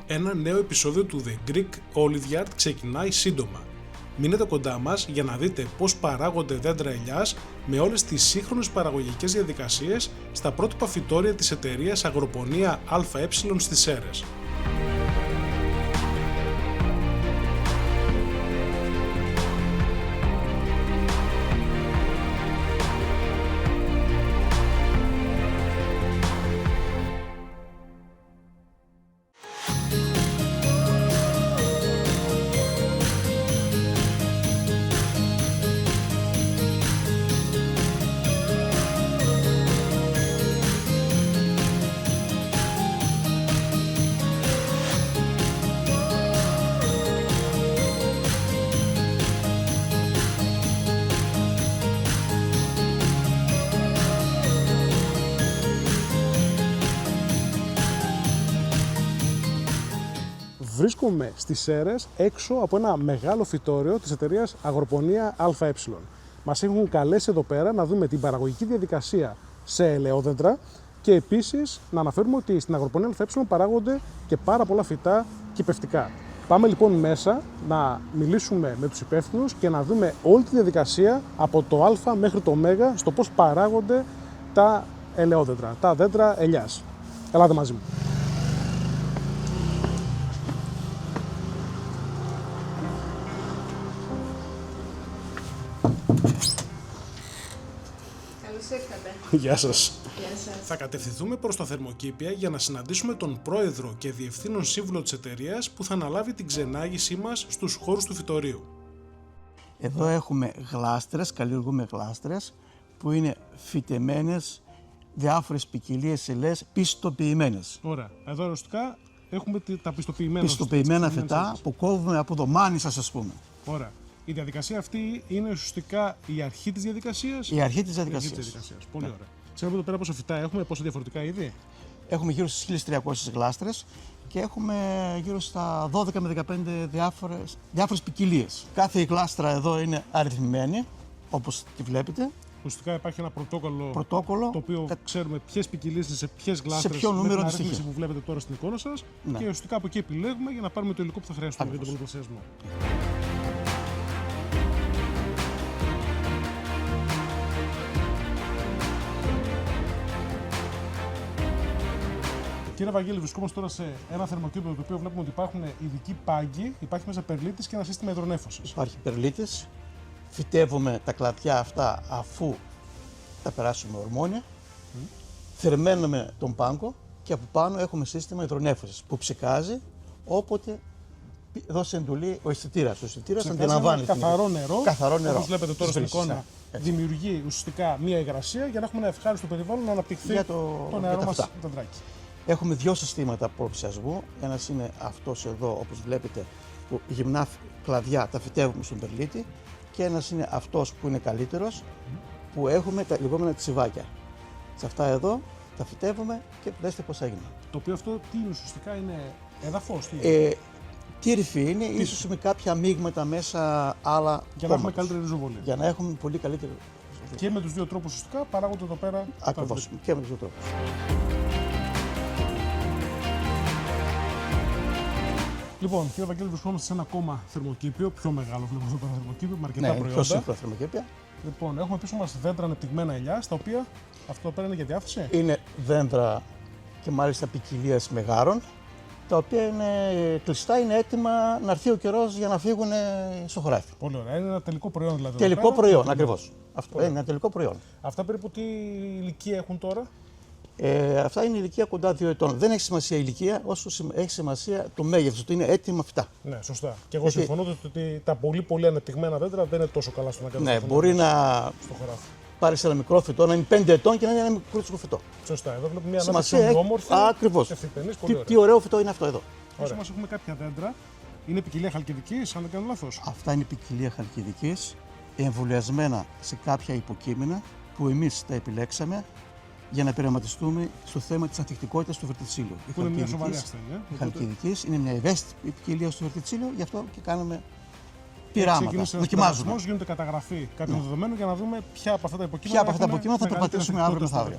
Ένα νέο επεισόδιο του The Greek Olive Yard ξεκινάει σύντομα. Μείνετε κοντά μας για να δείτε πώς παράγονται δέντρα ελιάς με όλες τις σύγχρονες παραγωγικές διαδικασίες στα πρότυπα φυτόρια της εταιρείας Αγροπονία ΑΕ στις Σέρρες. Βρίσκομαι στις Σέρρες έξω από ένα μεγάλο φυτόριο της εταιρείας Αγροπονία ΑΕ. Μας έχουν καλέσει εδώ πέρα να δούμε την παραγωγική διαδικασία σε ελαιόδεντρα και επίσης να αναφέρουμε ότι στην Αγροπονία ΑΕ παράγονται και πάρα πολλά φυτά κυπευτικά. Πάμε λοιπόν μέσα να μιλήσουμε με τους υπεύθυνους και να δούμε όλη τη διαδικασία από το Α μέχρι το Ω στο πώς παράγονται τα ελαιόδεντρα, τα δέντρα ελιάς. Ελάτε μαζί μου. Γεια σας. Γεια σας. Θα κατευθυνθούμε προς τα θερμοκήπια για να συναντήσουμε τον πρόεδρο και διευθύνων σύμβουλο της εταιρείας που θα αναλάβει την ξενάγησή μας στους χώρους του φυτορίου. Εδώ έχουμε γλάστρες, καλλιεργούμε γλάστρες που είναι φυτεμένες, διάφορες ποικιλίες ελαιές πιστοποιημένες. Ωραία. Εδώ οριστικά έχουμε τα πιστοποιημένα Φυτά που κόβουμε από το μάνι σας, ας πούμε. Ωραία. Η διαδικασία αυτή είναι ουσιαστικά η αρχή της διαδικασίας. Η αρχή της διαδικασίας. Πολύ ωραία. Ξέρουμε εδώ πέρα πόσα φυτά έχουμε, πόσα διαφορετικά είδη. Έχουμε γύρω στις 1.300 γλάστρες και έχουμε γύρω στα 12 με 15 διάφορες ποικιλίες. Κάθε γλάστρα εδώ είναι αριθμημένη, όπως τη βλέπετε. Ουσιαστικά υπάρχει ένα πρωτόκολλο το οποίο ξέρουμε ποιες ποικιλίες είναι σε ποιες γλάστρες, σε ποιο νούμερο αντιστοιχεί που βλέπετε τώρα στην εικόνα σας. Ναι. Και ουσιαστικά από εκεί επιλέγουμε για να πάρουμε το υλικό που θα χρειαστούμε για τον πολλαπλασιασμό. Κύριε Βαγγέλη, βρισκόμαστε τώρα σε ένα θερμοκήπιο το οποίο βλέπουμε ότι υπάρχουν ειδικοί πάγκοι, υπάρχει μέσα περλίτης και ένα σύστημα υδρονέφωσης. Υπάρχει περλίτης. Φυτεύουμε τα κλαδιά αυτά αφού τα περάσουμε ορμόνια. Θερμαίνουμε τον πάγκο και από πάνω έχουμε σύστημα υδρονέφωσης που ψεκάζει όποτε δώσει εντολή ο αισθητήρας. Ο αισθητήρας αντιλαμβάνει καθαρό νερό. Όπως βλέπετε τώρα στην εικόνα, δημιουργεί ουσιαστικά μία υγρασία για να έχουμε ένα ευχάριστο περιβάλλον να αναπτυχθεί για το νερό μας δεντράκι. Έχουμε δύο συστήματα προπλασιασμού. Ένας είναι αυτός εδώ, όπως βλέπετε, που γυμνά κλαδιά τα φυτεύουμε στον περλίτη, και ένας είναι αυτός που είναι καλύτερος, που έχουμε τα λεγόμενα τσιβάκια. Σε αυτά εδώ τα φυτεύουμε και δέστε πώς έγινε. Το οποίο αυτό τι είναι ουσιαστικά, είναι έδαφος? Τύρφη είναι, ίσως με κάποια μείγματα μέσα άλλα. Για να έχουμε καλύτερη ριζοβολία. Για να έχουμε πολύ καλύτερη ριζοβολία. Και με τους δύο τρόπους ουσιαστικά παράγονται εδώ πέρα. Ακριβώς, και με τους δύο τρόπους. Λοιπόν, κύριε Βαγγέλη, βρισκόμαστε σε ένα ακόμα θερμοκήπιο, πιο μεγάλο βλέπω εδώ πέρα θερμοκήπιο, με αρκετά προϊόντα. Πιο σύγχρονα θερμοκήπια. Λοιπόν, έχουμε πίσω μας δέντρα ανεπτυγμένα ελιά, τα οποία αυτό εδώ πέρα είναι για διάθεση. Είναι δέντρα και μάλιστα ποικιλίας μεγάρων, τα οποία είναι κλειστά, είναι έτοιμα να έρθει ο καιρός για να φύγουν στο χωράφι. Πολύ ωραία. Είναι ένα τελικό προϊόν δηλαδή. Τελικό προϊόν, ακριβώς. Αυτό είναι ένα τελικό προϊόν. Αυτά περίπου τι ηλικία έχουν τώρα? Αυτά είναι ηλικία κοντά 2 ετών. Δεν έχει σημασία η ηλικία, όσο έχει σημασία το μέγεθος, ότι είναι έτοιμα φυτά. Ναι, σωστά. Και εγώ συμφωνώ ότι τα πολύ ανεπτυγμένα δέντρα δεν είναι τόσο καλά στον αγκαλμό. Ναι, μπορεί να πάρει ένα μικρό φυτό, να είναι 5 ετών και να είναι ένα μικρό φυτό. Σωστά. Εδώ βλέπουμε μια ανάπτυξη όμορφη. Ακριβώς. Τι ωραίο φυτό είναι αυτό εδώ. Όσο μας έχουμε κάποια δέντρα, είναι ποικιλία χαλκιδικής, αν δεν κάνω λάθος. Αυτά είναι ποικιλία χαλκιδικής, εμβολιασμένα σε κάποια υποκείμενα που εμείς τα επιλέξαμε για να πειραματιστούμε στο θέμα της ανθεκτικότητας του βερτιτσίλιου. Είναι μια σοβαρή ασθένεια. Η χαλκιδικής είναι μια ευαίσθητη ποικιλία στο βερτιτσίλιο, γι' αυτό και κάναμε πειράματα. Δοκιμάζουμε. Γίνεται καταγραφή κάποιων δεδομένων για να δούμε ποια από αυτά τα υποκείμενα θα περπατήσουμε αύριο μεθαύριο.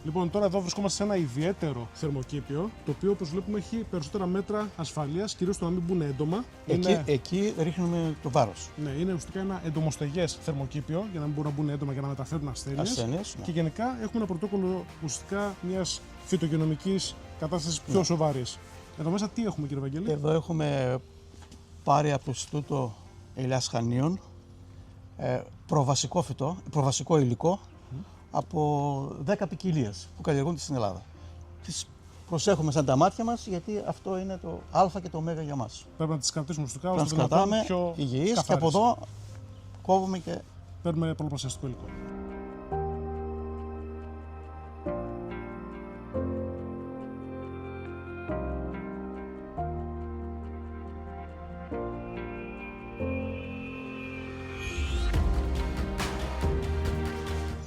Λοιπόν, τώρα εδώ βρισκόμαστε σε ένα ιδιαίτερο θερμοκήπιο, το οποίο όπως βλέπουμε έχει περισσότερα μέτρα ασφαλείας, κυρίως το να μην μπουν έντομα. Εκεί ρίχνουμε το βάρος. Ναι, είναι ουσιαστικά ένα εντομοστεγές θερμοκήπιο, για να μην μπορούν να μπουν έντομα για να μεταφέρουν ασθένειες. Και γενικά έχουμε ένα πρωτόκολλο ουσιαστικά μιας φυτογενομικής κατάστασης πιο σοβαρής. Εδώ μέσα τι έχουμε, κύριε Βαγγέλη? Εδώ έχουμε πάρει από το Ινστιτούτο Ηλιάς Χανίων προβασικό υλικό από 10 ποικιλίες που καλλιεργούνται στην Ελλάδα. Τις προσέχουμε σαν τα μάτια μας, γιατί αυτό είναι το α και το ω για μας. Πρέπει να τις κρατήσουμε ουσιαστικά ώστε να τις κρατάμε υγιείς και από εδώ κόβουμε και παίρνουμε πολλαπλασιαστικό υλικό.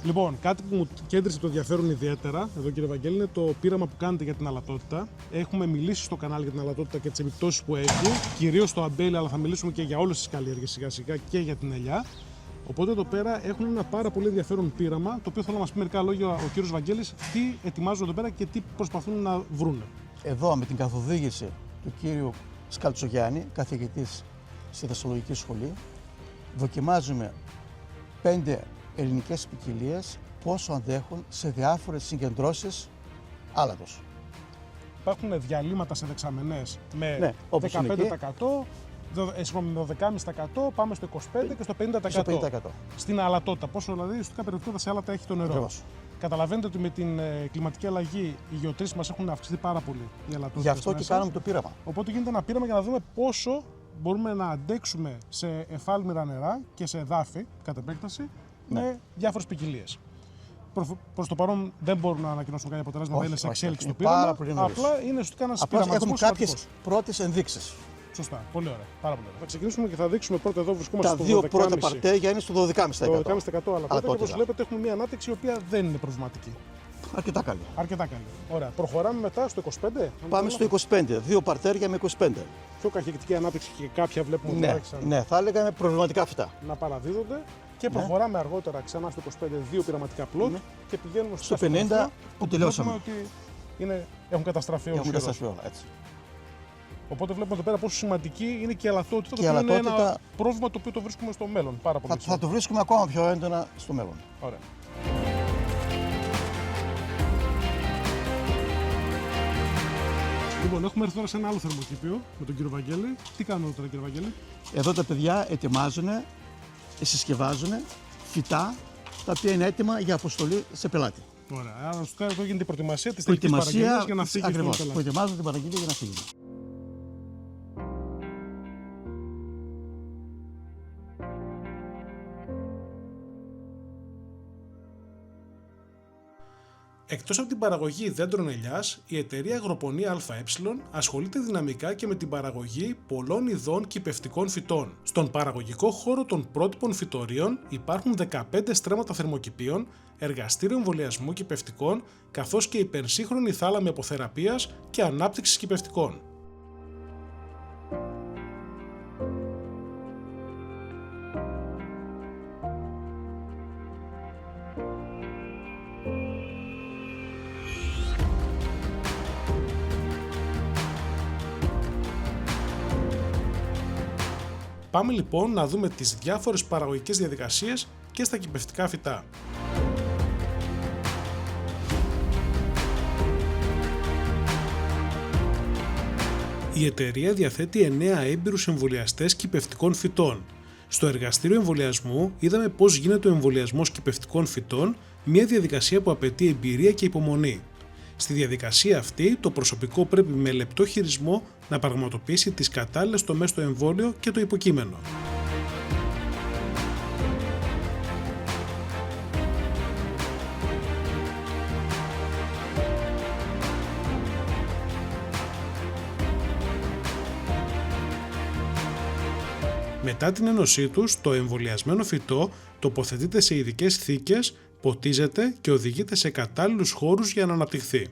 Λοιπόν, κάτι που μου κέντρισε το ενδιαφέρον ιδιαίτερα, εδώ κύριε Βαγγέλη, είναι το πείραμα που κάνετε για την αλατότητα. Έχουμε μιλήσει στο κανάλι για την αλατότητα και τις επιπτώσεις που έχει, κυρίως στο αμπέλι, αλλά θα μιλήσουμε και για όλες τις καλλιέργειες σιγά σιγά και για την ελιά. Οπότε εδώ πέρα έχουν ένα πάρα πολύ ενδιαφέρον πείραμα, το οποίο θέλω να μας πει μερικά λόγια ο κύριος Βαγγέλης, τι ετοιμάζουν εδώ πέρα και τι προσπαθούν να βρούνε. Εδώ με την καθοδήγηση του κύριου Σκαλτσογιάννη, καθηγητής στη Θεσσαλονική Σχολή, δοκιμάζουμε 5 ελληνικές ποικιλίες πόσο αντέχουν σε διάφορες συγκεντρώσεις άλατος. Υπάρχουν διαλύματα σε δεξαμενές με ναι, 15%, με 12,5%, πάμε στο 25% και στο 50%. Στην αλατότητα, πόσο δηλαδή ουσιαστικά περιεκτικότητα σε άλατα έχει το νερό. Ακριβώς. Καταλαβαίνετε ότι με την κλιματική αλλαγή οι γεωτρήσεις μας έχουν αυξηθεί πάρα πολύ. Γι' αυτό και κάνουμε το πείραμα. Οπότε γίνεται ένα πείραμα για να δούμε πόσο μπορούμε να αντέξουμε σε εφάλμυρα νερά και σε εδάφη, κατ' επέκταση, με διάφορες ποικιλίες. Προς το παρόν δεν μπορούμε να ανακοινώσουμε κάποια αποτελέσματα, είναι σε εξέλιξη το πείραμα. Απλά είναι ουσιαστικά ένας πειραματισμός. Έχουμε κάποιες πρώτες ενδείξεις. Σωστά, πολύ ωραία. Πάρα πολύ ωραία. Θα ξεκινήσουμε και θα δείξουμε πρώτα εδώ βρισκόμαστε στο 12,5%. Τα δύο πρώτα παρτέρια είναι στο 12,5%. Το 12,5% αλλά τότε, όπως βλέπετε, έχουμε μια ανάπτυξη η οποία δεν είναι προβληματική. Αρκετά καλή. Αρκετά καλή. Ωραία. Προχωράμε μετά στο 25. Πάμε στο 25. Δύο παρτέρια με 25. Πιο καχεκτική ανάπτυξη και κάποια βλέπουμε ότι άρχισαν. Ναι, θα έλεγα προβληματικά φυτά. Να παραδίδονται. Και προχωράμε αργότερα ξανά στο 25 δύο πειραματικά πλότ και πηγαίνουμε στο 50 που τελειώσαμε. Ότι έχουν καταστραφεί όλα. Έτσι. Οπότε βλέπουμε εδώ πέρα πόσο σημαντική είναι και η αλατότητα, το οποίο είναι ένα πρόβλημα το οποίο το βρίσκουμε στο μέλλον. Πάρα πολύ θα το βρίσκουμε ακόμα πιο έντονα στο μέλλον. Ωραία. Λοιπόν, έχουμε έρθει τώρα σε ένα άλλο θερμοκήπιο με τον κύριο Βαγγέλη. Τι κάνουμε τώρα, κύριε Βαγγέλη? Εδώ τα παιδιά ετοιμάζουν, συσκευάζουν φυτά τα οποία είναι έτοιμα για αποστολή σε πελάτη. Ωραία. Άρα, εδώ γίνεται η προετοιμασία της τελικής παραγγελίας για να φύγει στον πελάτη. Προετοιμάζουν την παραγγελία για να φύγει. Εκτός από την παραγωγή δέντρων ελιάς, η εταιρεία Αγροπονία ΑΕ ασχολείται δυναμικά και με την παραγωγή πολλών ειδών κυπευτικών φυτών. Στον παραγωγικό χώρο των πρότυπων φυτορίων υπάρχουν 15 στρέμματα θερμοκηπίων, εργαστήριο εμβολιασμού κυπευτικών, καθώς και υπερσύγχρονη θάλαμη αποθεραπείας και ανάπτυξης κυπευτικών. Πάμε λοιπόν να δούμε τις διάφορες παραγωγικές διαδικασίες και στα κυπευτικά φυτά. Η εταιρεία διαθέτει 9 έμπειρους εμβολιαστές κυπευτικών φυτών. Στο εργαστήριο εμβολιασμού είδαμε πώς γίνεται ο εμβολιασμός κυπευτικών φυτών, μια διαδικασία που απαιτεί εμπειρία και υπομονή. Στη διαδικασία αυτή, το προσωπικό πρέπει με λεπτό χειρισμό να πραγματοποιήσει τις κατάλληλες τομές στο εμβόλιο και το υποκείμενο. Μετά την ένωσή τους, το εμβολιασμένο φυτό τοποθετείται σε ειδικές θήκες, ποτίζεται και οδηγείται σε κατάλληλους χώρους για να αναπτυχθεί.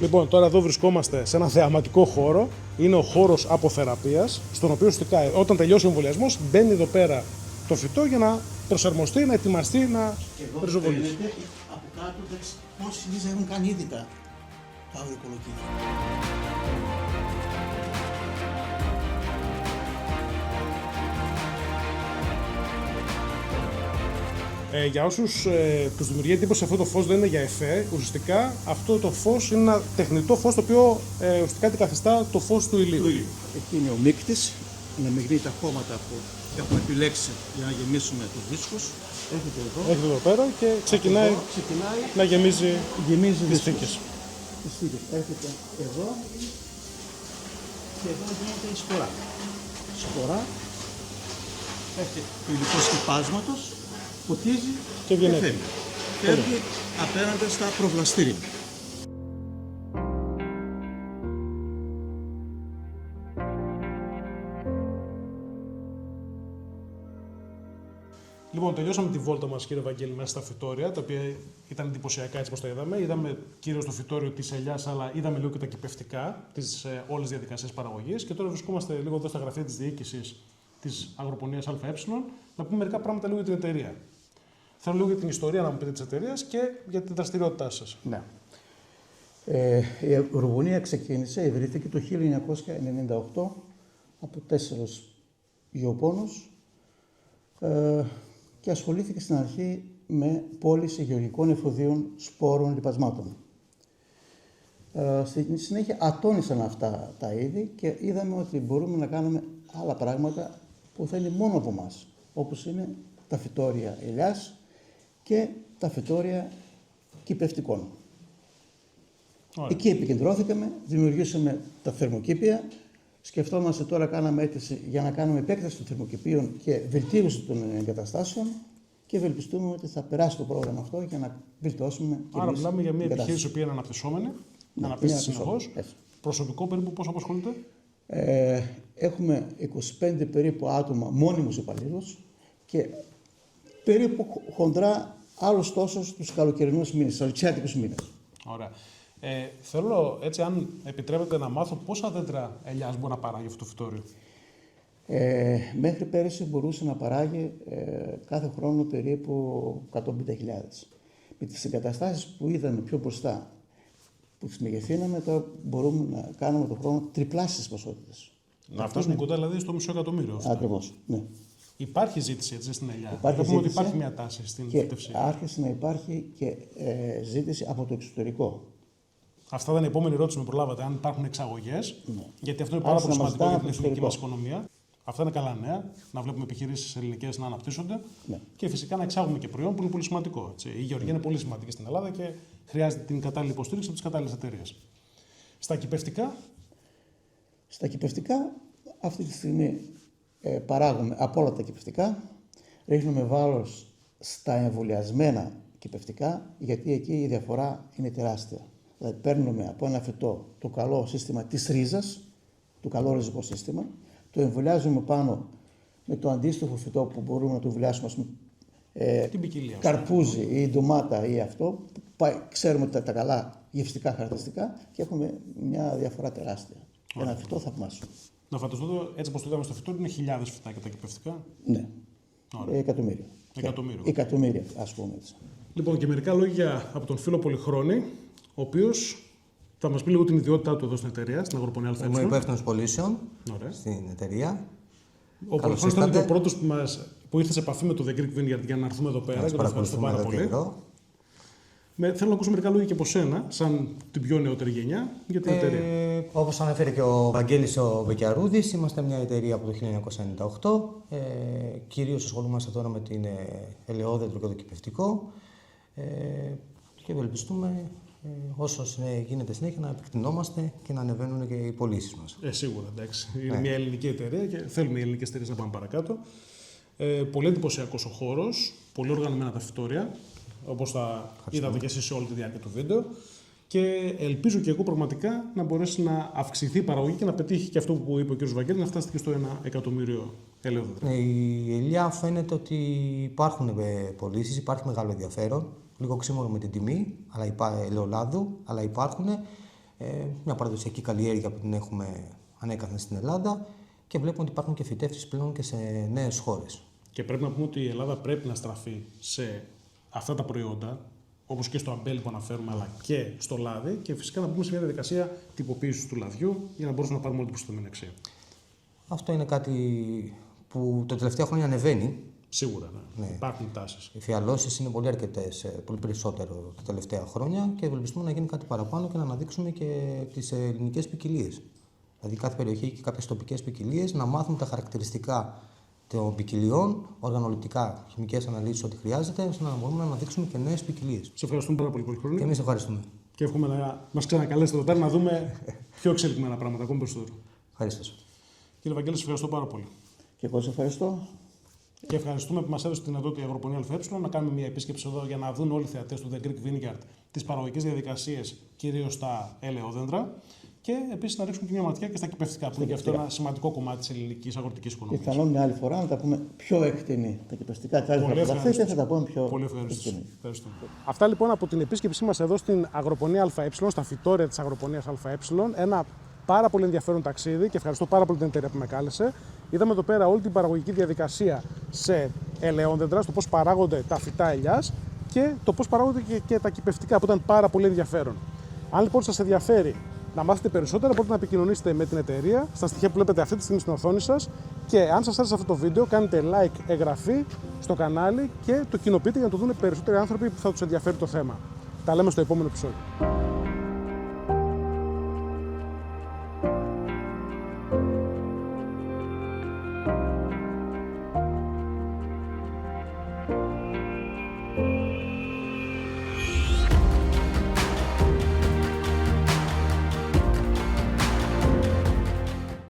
Λοιπόν, τώρα εδώ βρισκόμαστε σε ένα θεαματικό χώρο. Είναι ο χώρος αποθεραπείας, στον οποίο ουσιαστικά όταν τελειώσει ο εμβολιασμός μπαίνει εδώ πέρα το φυτό για να προσαρμοστεί, να ετοιμαστεί, να ριζοβολήσει. Από κάτω πόσοι συνήθως έχουν κάνει ήδη το αγροοικολογικό. Για όσους τους δημιουργεί εντύπωση αυτό το φως δεν είναι για εφέ, ουσιαστικά αυτό το φως είναι ένα τεχνητό φως το οποίο ουσιαστικά αντικαθιστά το φως του ηλίου. Εκεί είναι ο μίκτης, να μειγνύει τα χώματα που έχουμε επιλέξει για να γεμίσουμε τους δίσκους. Έχετε εδώ πέρα και ξεκινάει να γεμίζει τις θήκες. Έρχεται εδώ και εδώ γίνεται η σπορά. Σπορά, έχει το υλικό σκεπάσματος, ποτίζει και βγαίνει. Φεύγει απέναντι στα προβλαστήρια. Λοιπόν, τελειώσαμε τη βόλτα μας, κύριε Βαγγέλη, μέσα στα φυτόρια, τα οποία ήταν εντυπωσιακά έτσι όπως τα είδαμε. Είδαμε κυρίως το φυτόριο της ελιάς, αλλά είδαμε λίγο και τα κυπευτικά, τις όλες διαδικασίες παραγωγής. Και τώρα βρισκόμαστε λίγο εδώ στα γραφεία της διοίκησης της αγροπονίας ΑΕ, να πούμε μερικά πράγματα λίγο για την εταιρεία. Θέλω λίγο για την ιστορία να μου πείτε της εταιρείας και για την δραστηριότητά σας. Ναι. Η αγροπονία ιδρύθηκε το 1998 από 4 γεωπόνους και ασχολήθηκε στην αρχή με πώληση γεωργικών εφοδίων, σπόρων, λιπασμάτων. Στη συνέχεια ατόνισαν αυτά τα είδη και είδαμε ότι μπορούμε να κάνουμε άλλα πράγματα που θα είναι μόνο από εμάς, όπως είναι τα φυτόρια ελιάς και τα φυτόρια κυπευτικών. Ωραία. Εκεί επικεντρώθηκαμε, δημιουργήσαμε τα θερμοκήπια. Σκεφτόμαστε τώρα, κάναμε αίτηση για να κάνουμε επέκταση των θερμοκηπίων και βελτίωση των εγκαταστάσεων και ευελπιστούμε ότι θα περάσει το πρόγραμμα αυτό για να βελτιώσουμε. Άρα, μιλάμε για μια επιχείρηση που είναι αναπτυσσόμενη, αναπτύσσεται συνεχώς. Προσωπικό περίπου πόσο απασχολείται? Έχουμε 25 περίπου άτομα μόνιμους υπαλλήλους και περίπου χοντρά άλλους τόσους τους καλοκαιρινούς μήνες, τους αλτσιάτικους μήνες. Ωραία. Θέλω έτσι, αν επιτρέπετε, να μάθω πόσα δέντρα ελιάς μπορεί να παράγει αυτό το φυτόριο. Μέχρι πέρυσι μπορούσε να παράγει κάθε χρόνο περίπου 150.000. Με τις εγκαταστάσεις που είδαμε πιο μπροστά, που τις μεγεθύναμε, τώρα μπορούμε να κάνουμε το χρόνο τριπλάσιες ποσότητες. Να φτάσουμε κοντά δηλαδή στο μισό εκατομμύριο. Ακριβώς, ναι. Υπάρχει ζήτηση έτσι, στην ελιά. Βλέπουμε ότι υπάρχει μια τάση στην φύτευση. Άρχισε να υπάρχει και ζήτηση από το εξωτερικό. Αυτά ήταν η επόμενη ερώτηση που με προλάβατε. Αν υπάρχουν εξαγωγές, γιατί αυτό είναι πάρα πολύ σημαντικό για την εθνική μας οικονομία. Αυτά είναι καλά νέα. Να βλέπουμε επιχειρήσεις ελληνικές να αναπτύσσονται και φυσικά να εξάγουμε και προϊόν που είναι πολύ σημαντικό. Έτσι. Η γεωργία είναι πολύ σημαντική στην Ελλάδα και χρειάζεται την κατάλληλη υποστήριξη από τις κατάλληλες εταιρείες. Στα κυπευτικά. Στα κυπευτικά, αυτή τη στιγμή παράγουμε από όλα τα κυπευτικά. Ρίχνουμε βάρος στα εμβολιασμένα κυπευτικά, γιατί εκεί η διαφορά είναι τεράστια. Δηλαδή, παίρνουμε από ένα φυτό το καλό σύστημα της ρίζας, το καλό ριζικό σύστημα, το εμβολιάζουμε πάνω με το αντίστοιχο φυτό που μπορούμε να το εμβολιάσουμε, ας πούμε, την ποικιλία, καρπούζι ή ντομάτα ή αυτό. Ξέρουμε τα καλά γευστικά χαρακτηριστικά και έχουμε μια διαφορά τεράστια. Ένα φυτό θαυμάσιο. Να φανταστώ, έτσι όπως το είδαμε στο φυτό, είναι χιλιάδες φυτάκια τα κυπευτικά. Ναι. Εκατομμύρια. Εκατομμύρια, ας πούμε έτσι. Λοιπόν, και μερικά λόγια από τον φίλο Πολυχρόνη, ο οποίος θα μας πει λίγο την ιδιότητά του εδώ στην εταιρεία, στην αγροπονία ΑΕ. Είμαι υπεύθυνος πωλήσεων στην εταιρεία. Ο Πολυχρόνης ήταν και ο πρώτος που ήρθε σε επαφή με το The Greek Vineyard για να έρθουμε εδώ πέρα. Και ευχαριστώ πάρα πολύ. Θέλω να ακούσω μερικά λόγια και από σένα, σαν την πιο νεότερη γενιά, για την εταιρεία. Όπως αναφέρει και ο Βαγγέλης ο Βεκιαρούδης, είμαστε μια εταιρεία από το 1998. Κυρίως ασχολούμαστε τώρα με την ελαιόδεντρο και το κυπευτικό. Και ευελπιστούμε όσο γίνεται συνέχεια να επεκτηνόμαστε και να ανεβαίνουν και οι πωλήσεις μας. Σίγουρα, εντάξει. Είναι μια ελληνική εταιρεία και θέλουμε οι ελληνικές εταιρείες να πάμε παρακάτω. Πολύ εντυπωσιακός ο χώρος, πολύ οργανωμένα τα φυτόρια, όπως τα είδατε και εσείς σε όλη τη διάρκεια του βίντεο. Και ελπίζω και εγώ πραγματικά να μπορέσει να αυξηθεί η παραγωγή και να πετύχει και αυτό που είπε ο κ. Βαγγέλης, να φτάσει και στο 1 εκατομμύριο ελαιόδεντρα. Η ελιά φαίνεται ότι υπάρχουν πωλήσεις, υπάρχει μεγάλο ενδιαφέρον. Λίγο ξύμορο με την τιμή ελαιολάδου, αλλά υπάρχουν. Μια παραδοσιακή καλλιέργεια που την έχουμε ανέκαθεν στην Ελλάδα και βλέπουμε ότι υπάρχουν και φυτεύσεις πλέον και σε νέες χώρες. Και πρέπει να πούμε ότι η Ελλάδα πρέπει να στραφεί σε αυτά τα προϊόντα, όπως και στο αμπέλι που αναφέρουμε, αλλά και στο λάδι, και φυσικά να μπούμε σε μια διαδικασία τυποποίησης του λαδιού για να μπορούμε να πάρουμε όλη την προστιθέμενη αξία. Αυτό είναι κάτι που τα τελευταία χρόνια ανεβαίνει. Σίγουρα, ναι. Υπάρχουν τάσεις. Οι φιαλώσεις είναι πολύ αρκετές, πολύ περισσότερο τα τελευταία χρόνια και ευελπιστούμε να γίνει κάτι παραπάνω και να αναδείξουμε και τις ελληνικές ποικιλίες. Δηλαδή, κάθε περιοχή έχει και κάποιες τοπικές ποικιλίες, να μάθουμε τα χαρακτηριστικά των ποικιλιών, οργανοληπτικά, χημικές αναλύσεις, ό,τι χρειάζεται, ώστε να μπορούμε να αναδείξουμε και νέες ποικιλίες. Σε ευχαριστούμε πάρα πολύ, Πολυχρόνη. Και εμείς ευχαριστούμε. Και εύχομαι να μας ξανακαλέσετε εδώ πέρα να δούμε πιο εξελιγμένα πράγματα, ακόμη περισσότερο. Ευχαριστώ. Κύριε Βαγγέλη, σας ευχαριστώ πάρα πολύ. Και εγώ σας ευχαριστώ. Και ευχαριστούμε που μας έδωσε τη δυνατότητα η Αγροπονία ΑΕ να κάνουμε μια επίσκεψη εδώ για να δουν όλοι οι θεατές του The Greek Vineyard τις παραγωγικές διαδικασίες, κυρίως στα ελαιόδεντρα. Και επίσης να ρίξουμε και μια ματιά και στα κυπευτικά, που είναι και αυτό ένα σημαντικό κομμάτι της ελληνικής αγροτικής οικονομίας. Πιθανόν μια άλλη φορά να τα πούμε πιο εκτενή. Τα κυπευτικά τσάρια που θα δείτε θα τα πούμε πιο εκτενή. Αυτά λοιπόν από την επίσκεψή μας εδώ στην Αγροπονία ΑΕ, στα φυτόρια της Αγροπονίας ΑΕ. Ένα πάρα πολύ ενδιαφέρον ταξίδι και ευχαριστώ πάρα πολύ την εταιρεία που με κάλεσε. Είδαμε εδώ πέρα όλη την παραγωγική διαδικασία σε ελαιόδεντρα, στο πώς παράγονται τα φυτά ελιάς και το πώς παράγονται και τα κυπευτικά, που ήταν πάρα πολύ ενδιαφέρον. Αν λοιπόν σας ενδιαφέρει να μάθετε περισσότερα, μπορείτε να επικοινωνήσετε με την εταιρεία στα στοιχεία που βλέπετε αυτή τη στιγμή στην οθόνη σας. Και αν σας άρεσε αυτό το βίντεο, κάντε like, εγγραφή στο κανάλι και το κοινοποιείτε για να το δουν περισσότεροι άνθρωποι που θα τους ενδιαφέρει το θέμα. Τα λέμε στο επόμενο επεισόδιο.